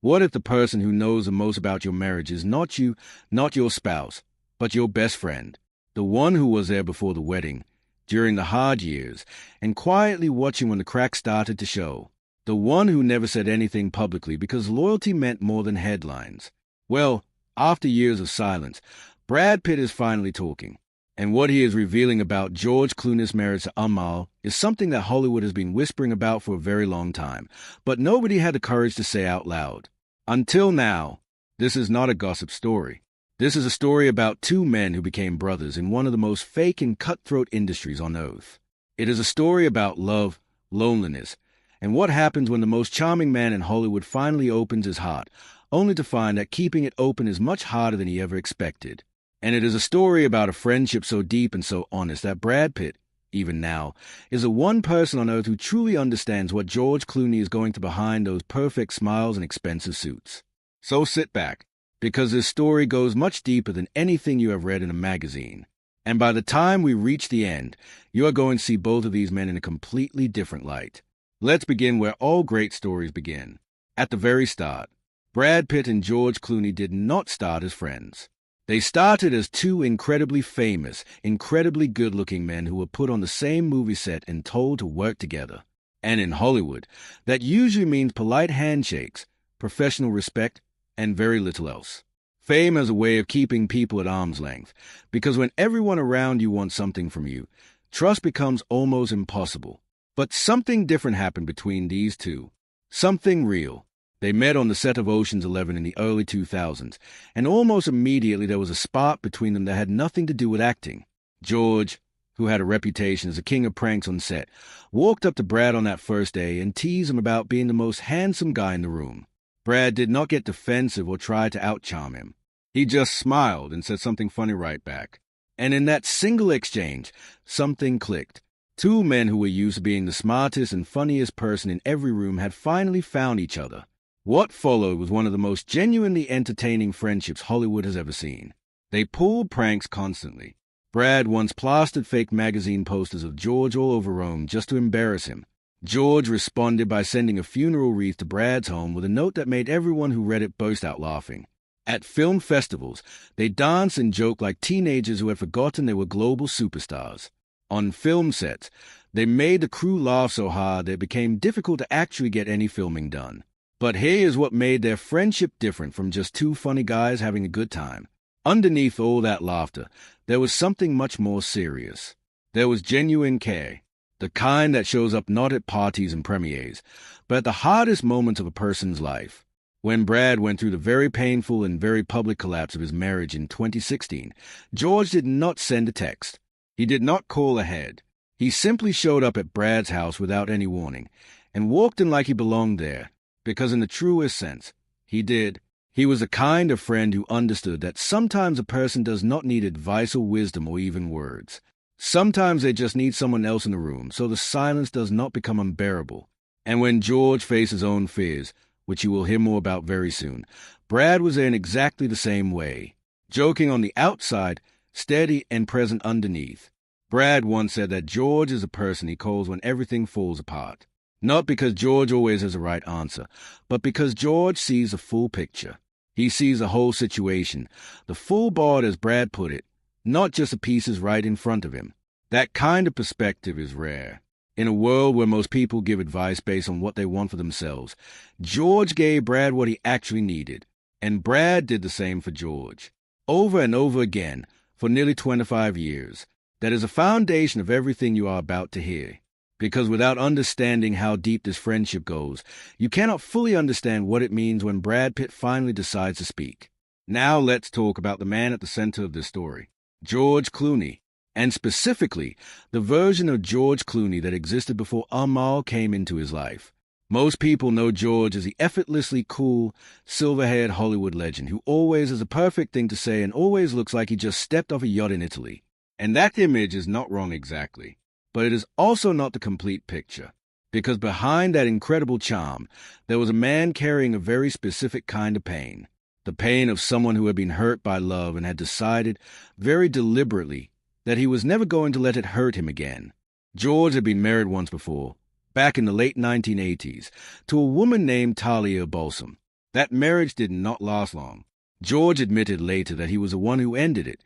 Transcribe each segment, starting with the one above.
What if the person who knows the most about your marriage is not you, not your spouse, but your best friend, the one who was there before the wedding, during the hard years, and quietly watching when the cracks started to show, the one who never said anything publicly because loyalty meant more than headlines? Well, after years of silence, Brad Pitt is finally talking, and what he is revealing about George Clooney's marriage to Amal is something that Hollywood has been whispering about for a very long time, but nobody had the courage to say out loud. Until now. This is not a gossip story. This is a story about two men who became brothers in one of the most fake and cutthroat industries on earth. It is a story about love, loneliness, and what happens when the most charming man in Hollywood finally opens his heart, only to find that keeping it open is much harder than he ever expected. And it is a story about a friendship so deep and so honest that Brad Pitt, even now, is the one person on earth who truly understands what George Clooney is going through behind those perfect smiles and expensive suits. So sit back, because this story goes much deeper than anything you have read in a magazine. And by the time we reach the end, you are going to see both of these men in a completely different light. Let's begin where all great stories begin. At the very start, Brad Pitt and George Clooney did not start as friends. They started as two incredibly famous, incredibly good-looking men who were put on the same movie set and told to work together. And in Hollywood, that usually means polite handshakes, professional respect, and very little else. Fame as a way of keeping people at arm's length, because when everyone around you wants something from you, trust becomes almost impossible. But something different happened between these two. Something real. They met on the set of Ocean's 11 in the early 2000s, and almost immediately there was a spark between them that had nothing to do with acting. George, who had a reputation as a king of pranks on set, walked up to Brad on that first day and teased him about being the most handsome guy in the room. Brad did not get defensive or try to outcharm him. He just smiled and said something funny right back. And in that single exchange, something clicked. Two men who were used to being the smartest and funniest person in every room had finally found each other. What followed was one of the most genuinely entertaining friendships Hollywood has ever seen. They pulled pranks constantly. Brad once plastered fake magazine posters of George all over Rome just to embarrass him. George responded by sending a funeral wreath to Brad's home with a note that made everyone who read it burst out laughing. At film festivals, they danced and joked like teenagers who had forgotten they were global superstars. On film sets, they made the crew laugh so hard that it became difficult to actually get any filming done. But here is what made their friendship different from just two funny guys having a good time. Underneath all that laughter, there was something much more serious. There was genuine care, the kind that shows up not at parties and premieres, but at the hardest moments of a person's life. When Brad went through the very painful and very public collapse of his marriage in 2016, George did not send a text. He did not call ahead. He simply showed up at Brad's house without any warning, and walked in like he belonged there. Because in the truest sense, he did. He was the kind of friend who understood that sometimes a person does not need advice or wisdom or even words. Sometimes they just need someone else in the room so the silence does not become unbearable. And when George faced his own fears, which you will hear more about very soon, Brad was there in exactly the same way. Joking on the outside, steady and present underneath. Brad once said that George is a person he calls when everything falls apart. Not because George always has the right answer, but because George sees the full picture. He sees the whole situation, the full board as Brad put it, not just the pieces right in front of him. That kind of perspective is rare. In a world where most people give advice based on what they want for themselves, George gave Brad what he actually needed, and Brad did the same for George. Over and over again, for nearly 25 years. That is a foundation of everything you are about to hear. Because without understanding how deep this friendship goes, you cannot fully understand what it means when Brad Pitt finally decides to speak. Now let's talk about the man at the center of this story, George Clooney, and specifically, the version of George Clooney that existed before Amal came into his life. Most people know George as the effortlessly cool, silver-haired Hollywood legend who always has a perfect thing to say and always looks like he just stepped off a yacht in Italy. And that image is not wrong exactly. But it is also not the complete picture, because behind that incredible charm, there was a man carrying a very specific kind of pain, the pain of someone who had been hurt by love and had decided, very deliberately, that he was never going to let it hurt him again. George had been married once before, back in the late 1980s, to a woman named Talia Balsam. That marriage did not last long. George admitted later that he was the one who ended it,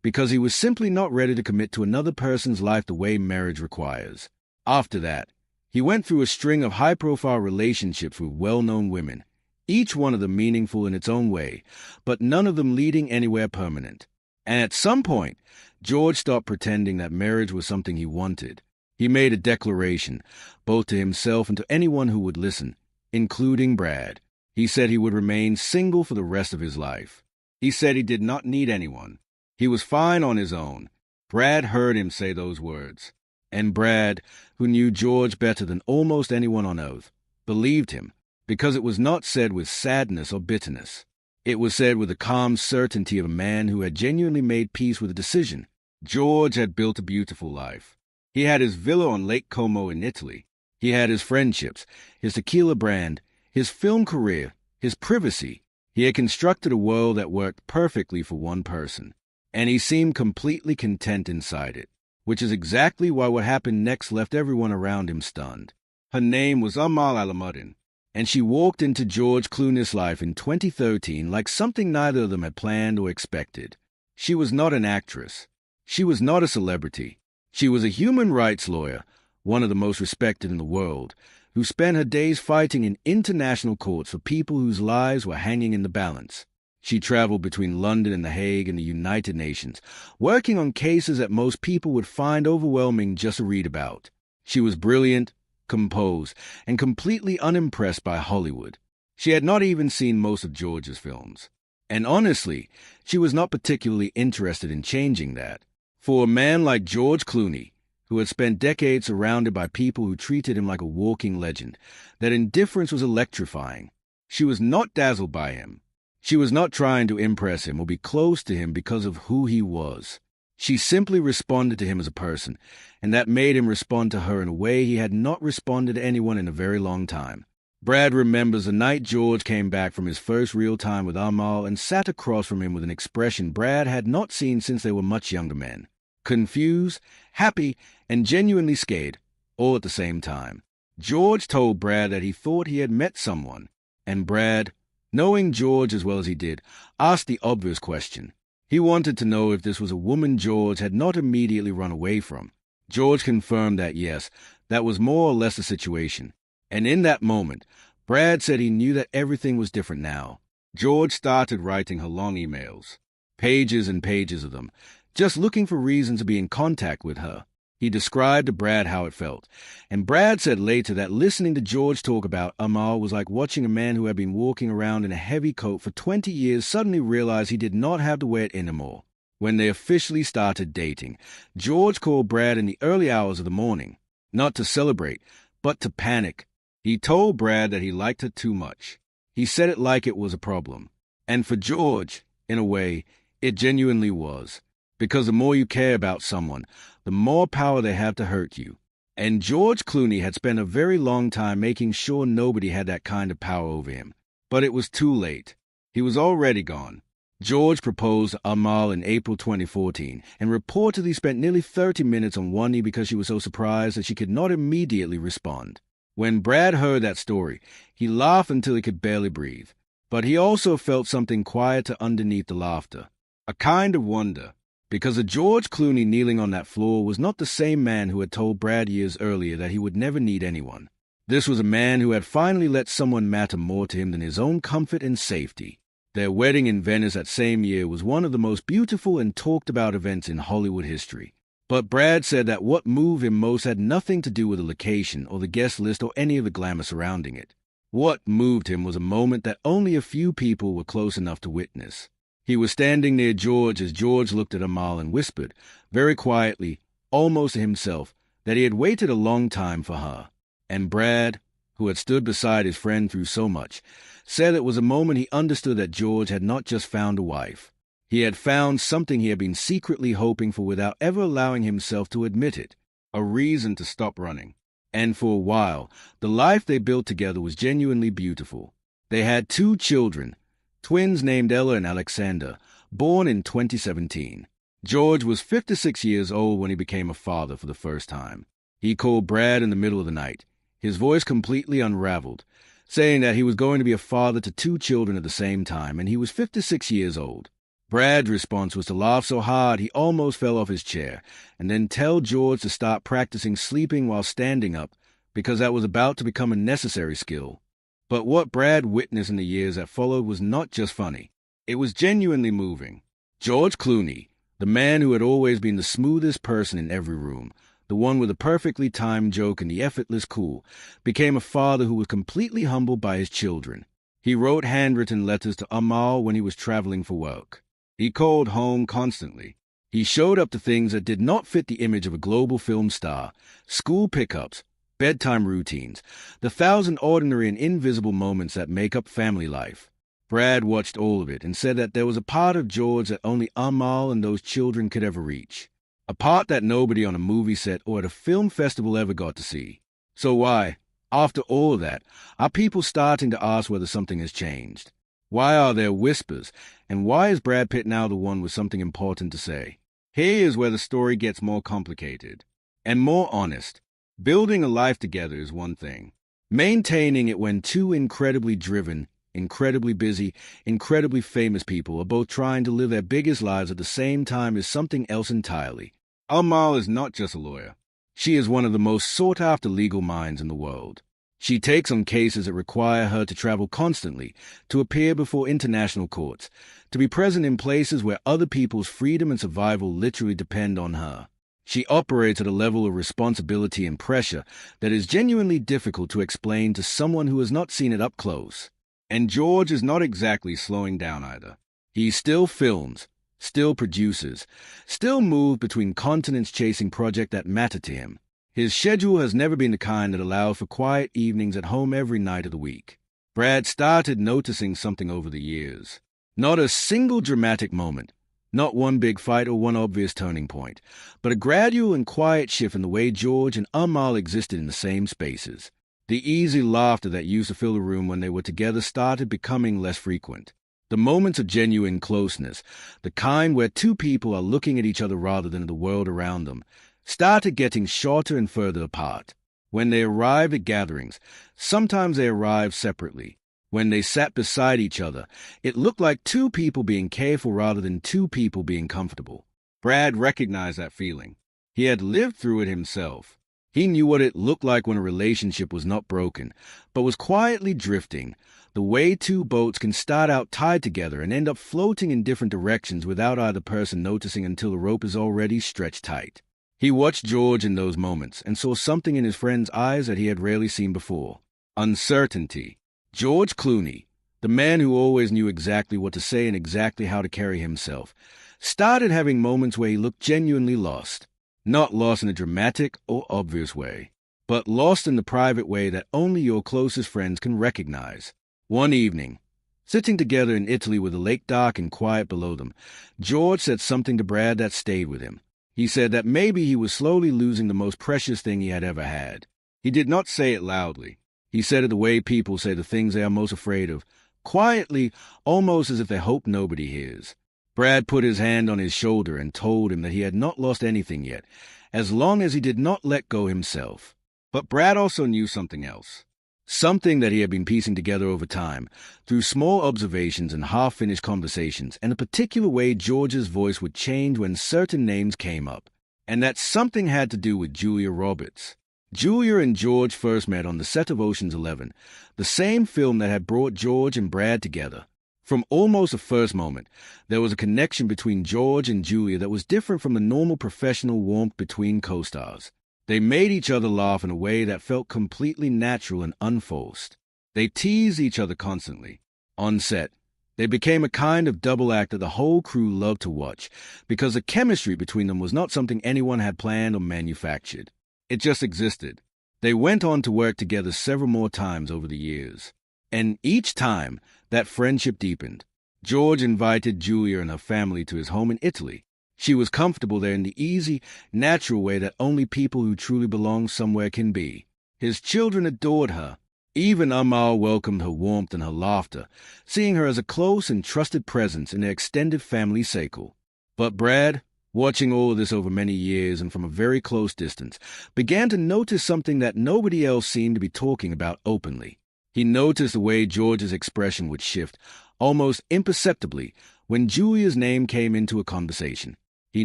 because he was simply not ready to commit to another person's life the way marriage requires. After that, he went through a string of high-profile relationships with well-known women, each one of them meaningful in its own way, but none of them leading anywhere permanent. And at some point, George stopped pretending that marriage was something he wanted. He made a declaration, both to himself and to anyone who would listen, including Brad. He said he would remain single for the rest of his life. He said he did not need anyone. He was fine on his own. Brad heard him say those words. And Brad, who knew George better than almost anyone on earth, believed him, because it was not said with sadness or bitterness. It was said with the calm certainty of a man who had genuinely made peace with a decision. George had built a beautiful life. He had his villa on Lake Como in Italy. He had his friendships, his tequila brand, his film career, his privacy. He had constructed a world that worked perfectly for one person, and he seemed completely content inside it, which is exactly why what happened next left everyone around him stunned. Her name was Amal Alamuddin, and she walked into George Clooney's life in 2013 like something neither of them had planned or expected. She was not an actress. She was not a celebrity. She was a human rights lawyer, one of the most respected in the world, who spent her days fighting in international courts for people whose lives were hanging in the balance. She traveled between London and The Hague and the United Nations, working on cases that most people would find overwhelming just to read about. She was brilliant, composed, and completely unimpressed by Hollywood. She had not even seen most of George's films. And honestly, she was not particularly interested in changing that. For a man like George Clooney, who had spent decades surrounded by people who treated him like a walking legend, that indifference was electrifying. She was not dazzled by him. She was not trying to impress him or be close to him because of who he was. She simply responded to him as a person, and that made him respond to her in a way he had not responded to anyone in a very long time. Brad remembers the night George came back from his first real time with Amal and sat across from him with an expression Brad had not seen since they were much younger men. Confused, happy, and genuinely scared, all at the same time. George told Brad that he thought he had met someone, and Brad, knowing George as well as he did, asked the obvious question. He wanted to know if this was a woman George had not immediately run away from. George confirmed that yes, that was more or less the situation. And in that moment, Brad said he knew that everything was different now. George started writing her long emails, pages and pages of them, just looking for reason to be in contact with her. He described to Brad how it felt, and Brad said later that listening to George talk about Amal was like watching a man who had been walking around in a heavy coat for 20 years suddenly realize he did not have to wear it anymore. When they officially started dating, George called Brad in the early hours of the morning, not to celebrate, but to panic. He told Brad that he liked her too much. He said it like it was a problem. And for George, in a way, it genuinely was. Because the more you care about someone, the more power they have to hurt you. And George Clooney had spent a very long time making sure nobody had that kind of power over him. But it was too late. He was already gone. George proposed to Amal in April 2014 and reportedly spent nearly 30 minutes on one knee because she was so surprised that she could not immediately respond. When Brad heard that story, he laughed until he could barely breathe. But he also felt something quieter underneath the laughter. A kind of wonder. Because a George Clooney kneeling on that floor was not the same man who had told Brad years earlier that he would never need anyone. This was a man who had finally let someone matter more to him than his own comfort and safety. Their wedding in Venice that same year was one of the most beautiful and talked about events in Hollywood history. But Brad said that what moved him most had nothing to do with the location or the guest list or any of the glamour surrounding it. What moved him was a moment that only a few people were close enough to witness. He was standing near George as George looked at Amal and whispered, very quietly, almost to himself, that he had waited a long time for her. And Brad, who had stood beside his friend through so much, said it was a moment he understood that George had not just found a wife. He had found something he had been secretly hoping for without ever allowing himself to admit it, a reason to stop running. And for a while, the life they built together was genuinely beautiful. They had 2 children, twins named Ella and Alexander, born in 2017. George was 56 years old when he became a father for the first time. He called Brad in the middle of the night, his voice completely unraveled, saying that he was going to be a father to 2 children at the same time, and he was 56 years old. Brad's response was to laugh so hard he almost fell off his chair, and then tell George to start practicing sleeping while standing up, because that was about to become a necessary skill. But what Brad witnessed in the years that followed was not just funny. It was genuinely moving. George Clooney, the man who had always been the smoothest person in every room, the one with the perfectly timed joke and the effortless cool, became a father who was completely humbled by his children. He wrote handwritten letters to Amal when he was traveling for work. He called home constantly. He showed up to things that did not fit the image of a global film star: school pickups, bedtime routines, the 1,000 ordinary and invisible moments that make up family life. Brad watched all of it and said that there was a part of George that only Amal and those children could ever reach. A part that nobody on a movie set or at a film festival ever got to see. So why, after all of that, are people starting to ask whether something has changed? Why are there whispers, and why is Brad Pitt now the one with something important to say? Here is where the story gets more complicated and more honest. Building a life together is one thing. Maintaining it when 2 incredibly driven, incredibly busy, incredibly famous people are both trying to live their biggest lives at the same time is something else entirely. Amal is not just a lawyer. She is one of the most sought-after legal minds in the world. She takes on cases that require her to travel constantly, to appear before international courts, to be present in places where other people's freedom and survival literally depend on her. She operates at a level of responsibility and pressure that is genuinely difficult to explain to someone who has not seen it up close. And George is not exactly slowing down either. He still films, still produces, still moves between continents chasing projects that matter to him. His schedule has never been the kind that allows for quiet evenings at home every night of the week. Brad started noticing something over the years. Not a single dramatic moment, not one big fight or one obvious turning point, but a gradual and quiet shift in the way George and Amal existed in the same spaces. The easy laughter that used to fill the room when they were together started becoming less frequent. The moments of genuine closeness, the kind where 2 people are looking at each other rather than the world around them, started getting shorter and further apart. When they arrived at gatherings, sometimes they arrived separately. When they sat beside each other, it looked like 2 people being careful rather than 2 people being comfortable. Brad recognized that feeling. He had lived through it himself. He knew what it looked like when a relationship was not broken, but was quietly drifting, the way 2 boats can start out tied together and end up floating in different directions without either person noticing until the rope is already stretched tight. He watched George in those moments and saw something in his friend's eyes that he had rarely seen before. Uncertainty. George Clooney, the man who always knew exactly what to say and exactly how to carry himself, started having moments where he looked genuinely lost. Not lost in a dramatic or obvious way, but lost in the private way that only your closest friends can recognize. One evening, sitting together in Italy with the lake dark and quiet below them, George said something to Brad that stayed with him. He said that maybe he was slowly losing the most precious thing he had ever had. He did not say it loudly. He said it the way people say the things they are most afraid of, quietly, almost as if they hope nobody hears. Brad put his hand on his shoulder and told him that he had not lost anything yet, as long as he did not let go himself. But Brad also knew something else. Something that he had been piecing together over time, through small observations and half-finished conversations, and a particular way George's voice would change when certain names came up. And that something had to do with Julia Roberts. Julia and George first met on the set of Ocean's 11, the same film that had brought George and Brad together. From almost the first moment, there was a connection between George and Julia that was different from the normal professional warmth between co-stars. They made each other laugh in a way that felt completely natural and unforced. They teased each other constantly. On set, they became a kind of double act that the whole crew loved to watch, because the chemistry between them was not something anyone had planned or manufactured. It just existed. They went on to work together several more times over the years. And each time, that friendship deepened. George invited Julia and her family to his home in Italy. She was comfortable there in the easy, natural way that only people who truly belong somewhere can be. His children adored her. Even Amal welcomed her warmth and her laughter, seeing her as a close and trusted presence in their extended family circle. But Brad, watching all of this over many years and from a very close distance, began to notice something that nobody else seemed to be talking about openly. He noticed the way George's expression would shift, almost imperceptibly, when Julia's name came into a conversation. He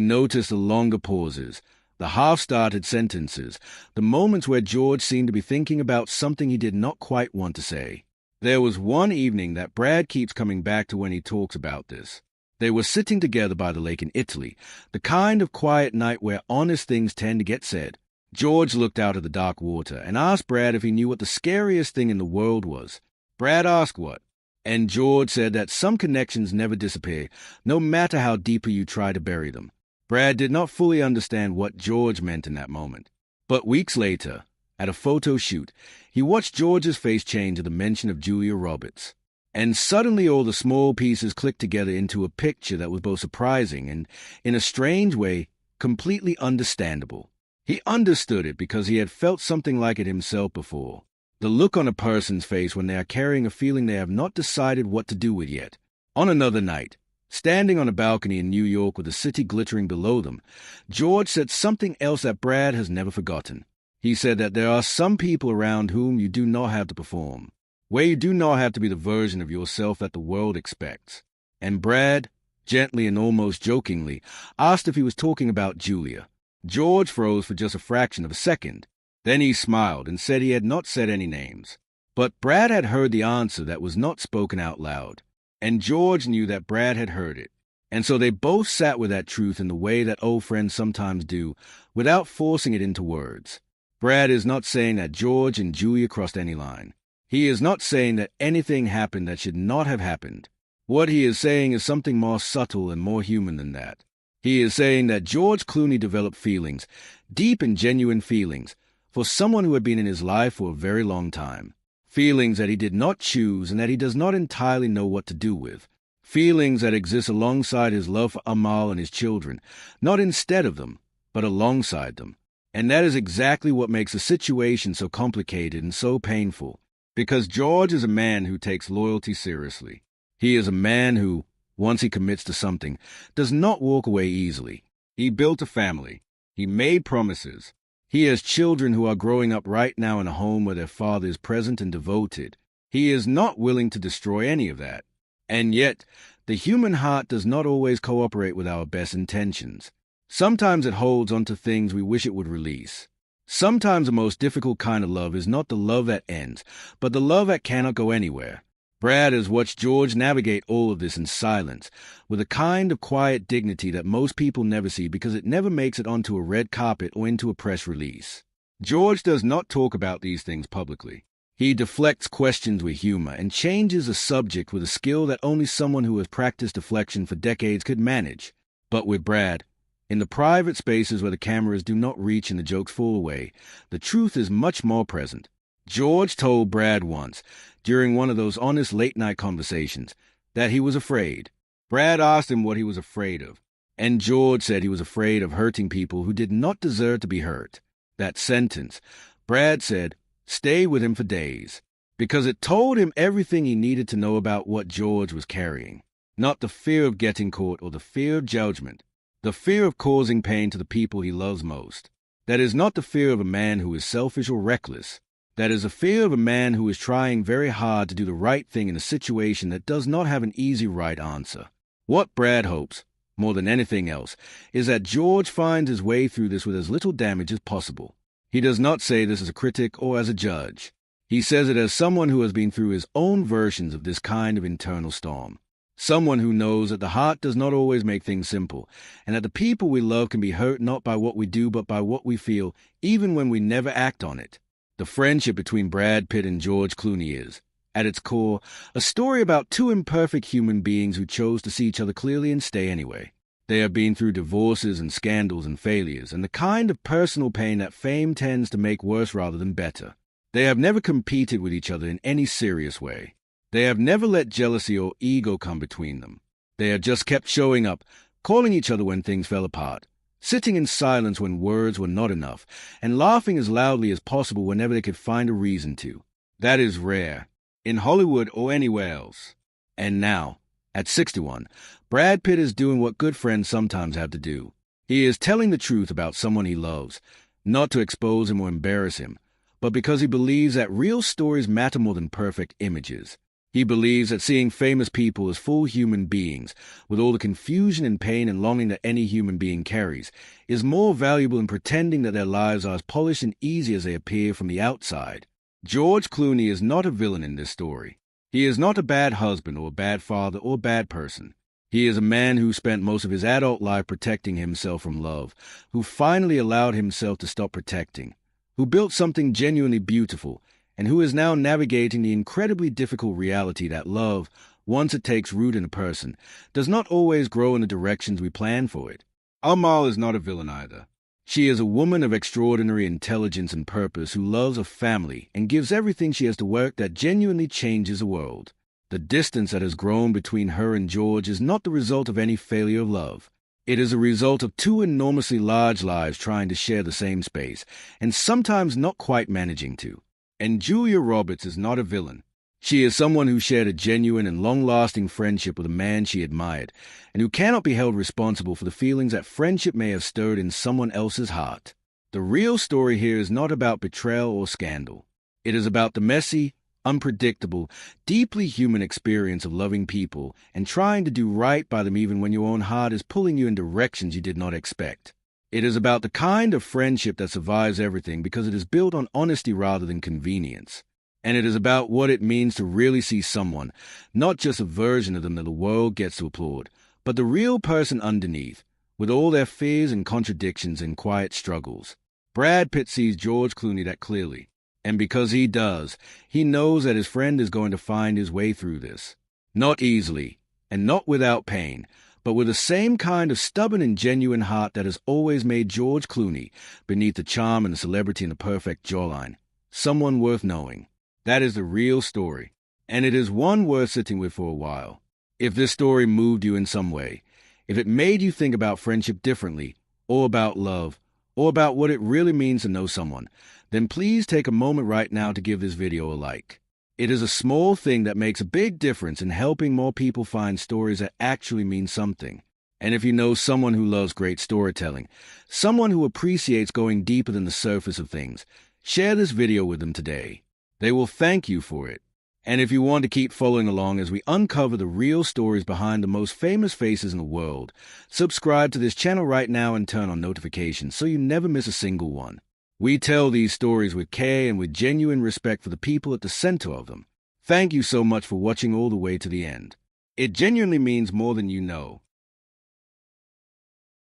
noticed the longer pauses, the half-started sentences, the moments where George seemed to be thinking about something he did not quite want to say. There was one evening that Brad keeps coming back to when he talks about this. They were sitting together by the lake in Italy, the kind of quiet night where honest things tend to get said. George looked out at the dark water and asked Brad if he knew what the scariest thing in the world was. Brad asked what, and George said that some connections never disappear, no matter how deeply you try to bury them. Brad did not fully understand what George meant in that moment. But weeks later, at a photo shoot, he watched George's face change at the mention of Julia Roberts. And suddenly all the small pieces clicked together into a picture that was both surprising and, in a strange way, completely understandable. He understood it because he had felt something like it himself before. The look on a person's face when they are carrying a feeling they have not decided what to do with yet. On another night, standing on a balcony in New York with the city glittering below them, George said something else that Brad has never forgotten. He said that there are some people around whom you do not have to perform, where you do not have to be the version of yourself that the world expects. And Brad, gently and almost jokingly, asked if he was talking about Julia. George froze for just a fraction of a second. Then he smiled and said he had not said any names. But Brad had heard the answer that was not spoken out loud. And George knew that Brad had heard it. And so they both sat with that truth in the way that old friends sometimes do, without forcing it into words. Brad is not saying that George and Julia crossed any line. He is not saying that anything happened that should not have happened. What he is saying is something more subtle and more human than that. He is saying that George Clooney developed feelings, deep and genuine feelings, for someone who had been in his life for a very long time. Feelings that he did not choose and that he does not entirely know what to do with. Feelings that exist alongside his love for Amal and his children, not instead of them, but alongside them. And that is exactly what makes the situation so complicated and so painful, because George is a man who takes loyalty seriously. He is a man who, once he commits to something, does not walk away easily. He built a family. He made promises. He has children who are growing up right now in a home where their father is present and devoted. He is not willing to destroy any of that. And yet, the human heart does not always cooperate with our best intentions. Sometimes it holds onto things we wish it would release. Sometimes the most difficult kind of love is not the love that ends, but the love that cannot go anywhere. Brad has watched George navigate all of this in silence, with a kind of quiet dignity that most people never see because it never makes it onto a red carpet or into a press release. George does not talk about these things publicly. He deflects questions with humor and changes the subject with a skill that only someone who has practiced deflection for decades could manage. But with Brad, in the private spaces where the cameras do not reach and the jokes fall away, the truth is much more present. George told Brad once, during one of those honest late-night conversations, that he was afraid. Brad asked him what he was afraid of, and George said he was afraid of hurting people who did not deserve to be hurt. That sentence, Brad said, stayed with him for days, because it told him everything he needed to know about what George was carrying. Not the fear of getting caught or the fear of judgment, the fear of causing pain to the people he loves most. That is not the fear of a man who is selfish or reckless. That is a fear of a man who is trying very hard to do the right thing in a situation that does not have an easy right answer. What Brad hopes, more than anything else, is that George finds his way through this with as little damage as possible. He does not say this as a critic or as a judge. He says it as someone who has been through his own versions of this kind of internal storm. Someone who knows that the heart does not always make things simple, and that the people we love can be hurt not by what we do but by what we feel, even when we never act on it. The friendship between Brad Pitt and George Clooney is, at its core, a story about two imperfect human beings who chose to see each other clearly and stay anyway. They have been through divorces and scandals and failures, and the kind of personal pain that fame tends to make worse rather than better. They have never competed with each other in any serious way. They have never let jealousy or ego come between them. They have just kept showing up, calling each other when things fell apart, sitting in silence when words were not enough, and laughing as loudly as possible whenever they could find a reason to. That is rare, in Hollywood or anywhere else. And now, at 61, Brad Pitt is doing what good friends sometimes have to do. He is telling the truth about someone he loves, not to expose him or embarrass him, but because he believes that real stories matter more than perfect images. He believes that seeing famous people as full human beings, with all the confusion and pain and longing that any human being carries, is more valuable than pretending that their lives are as polished and easy as they appear from the outside. George Clooney is not a villain in this story. He is not a bad husband or a bad father or a bad person. He is a man who spent most of his adult life protecting himself from love, who finally allowed himself to stop protecting, who built something genuinely beautiful, and who is now navigating the incredibly difficult reality that love, once it takes root in a person, does not always grow in the directions we plan for it. Amal is not a villain either. She is a woman of extraordinary intelligence and purpose who loves a family and gives everything she has to work that genuinely changes the world. The distance that has grown between her and George is not the result of any failure of love. It is a result of two enormously large lives trying to share the same space, and sometimes not quite managing to. And Julia Roberts is not a villain. She is someone who shared a genuine and long-lasting friendship with a man she admired, and who cannot be held responsible for the feelings that friendship may have stirred in someone else's heart. The real story here is not about betrayal or scandal. It is about the messy, unpredictable, deeply human experience of loving people and trying to do right by them even when your own heart is pulling you in directions you did not expect. It is about the kind of friendship that survives everything because it is built on honesty rather than convenience. And it is about what it means to really see someone, not just a version of them that the world gets to applaud, but the real person underneath, with all their fears and contradictions and quiet struggles. Brad Pitt sees George Clooney that clearly, and because he does, he knows that his friend is going to find his way through this. Not easily, and not without pain, but with the same kind of stubborn and genuine heart that has always made George Clooney, beneath the charm and the celebrity and the perfect jawline, someone worth knowing. That is the real story, and it is one worth sitting with for a while. If this story moved you in some way, if it made you think about friendship differently, or about love, or about what it really means to know someone, then please take a moment right now to give this video a like. It is a small thing that makes a big difference in helping more people find stories that actually mean something. And if you know someone who loves great storytelling, someone who appreciates going deeper than the surface of things, share this video with them today. They will thank you for it. And if you want to keep following along as we uncover the real stories behind the most famous faces in the world, subscribe to this channel right now and turn on notifications so you never miss a single one. We tell these stories with care and with genuine respect for the people at the center of them. Thank you so much for watching all the way to the end. It genuinely means more than you know.